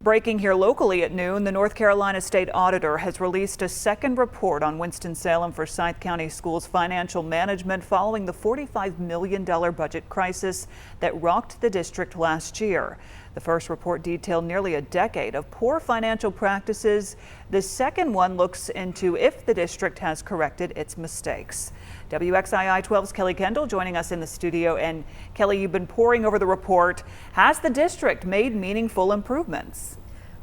Breaking here locally at noon, the North Carolina State Auditor has released a second report on Winston-Salem Forsyth County Schools financial management following the $45 million budget crisis that rocked the district last year. The first report detailed nearly a decade of poor financial practices. The second one looks into if the district has corrected its mistakes. WXII 12's Kelly Kendall joining us in the studio. And Kelly, you've been poring over the report. Has the district made meaningful improvements?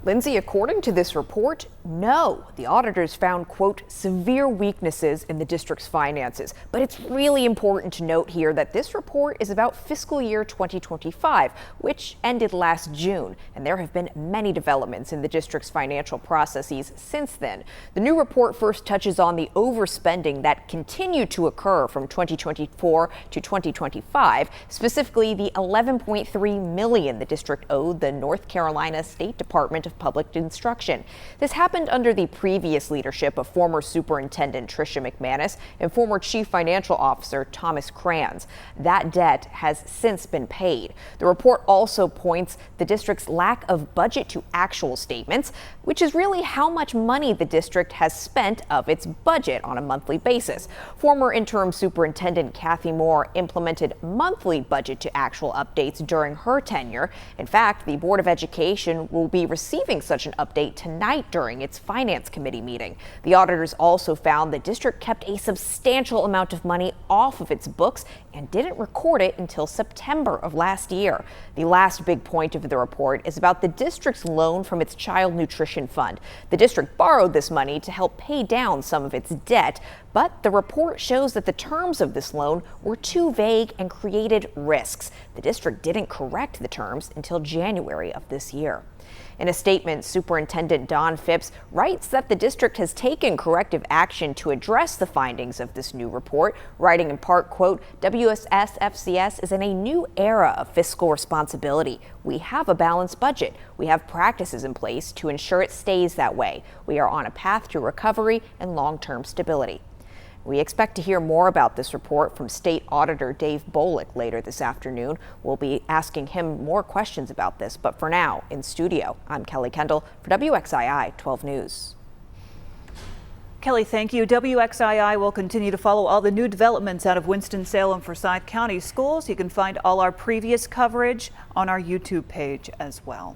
Lindsay, according to this report, no. The auditors found, quote, severe weaknesses in the district's finances. But it's really important to note here that this report is about fiscal year 2025, which ended last June. And there have been many developments in the district's financial processes since then. The new report first touches on the overspending that continued to occur from 2024 to 2025, specifically the $11.3 million the district owed the North Carolina State Department of Public Instruction. This happened under the previous leadership of former Superintendent Tricia McManus and former Chief Financial Officer Thomas Kranz. That debt has since been paid. The report also points the district's lack of budget to actual statements, which is really how much money the district has spent of its budget on a monthly basis. Former interim superintendent Kathy Moore implemented monthly budget to actual updates during her tenure. In fact, the Board of Education will be receiving such an update tonight during its Finance Committee meeting. The auditors also found the district kept a substantial amount of money off of its books and didn't record it until September of last year. The last big point of the report is about the district's loan from its Child Nutrition Fund. The district borrowed this money to help pay down some of its debt, but the report shows that the terms of this loan were too vague and created risks. The district didn't correct the terms until January of this year. In a statement, Superintendent Don Phipps writes that the district has taken corrective action to address the findings of this new report, writing in part, quote, WSSFCS is in a new era of fiscal responsibility. We have a balanced budget. We have practices in place to ensure it stays that way. We are on a path to recovery and long-term stability. We expect to hear more about this report from State Auditor Dave Bolick later this afternoon. We'll be asking him more questions about this, but for now, in studio, I'm Kelly Kendall for WXII 12 News. Kelly, thank you. WXII will continue to follow all the new developments out of Winston-Salem Forsyth County Schools. You can find all our previous coverage on our YouTube page as well.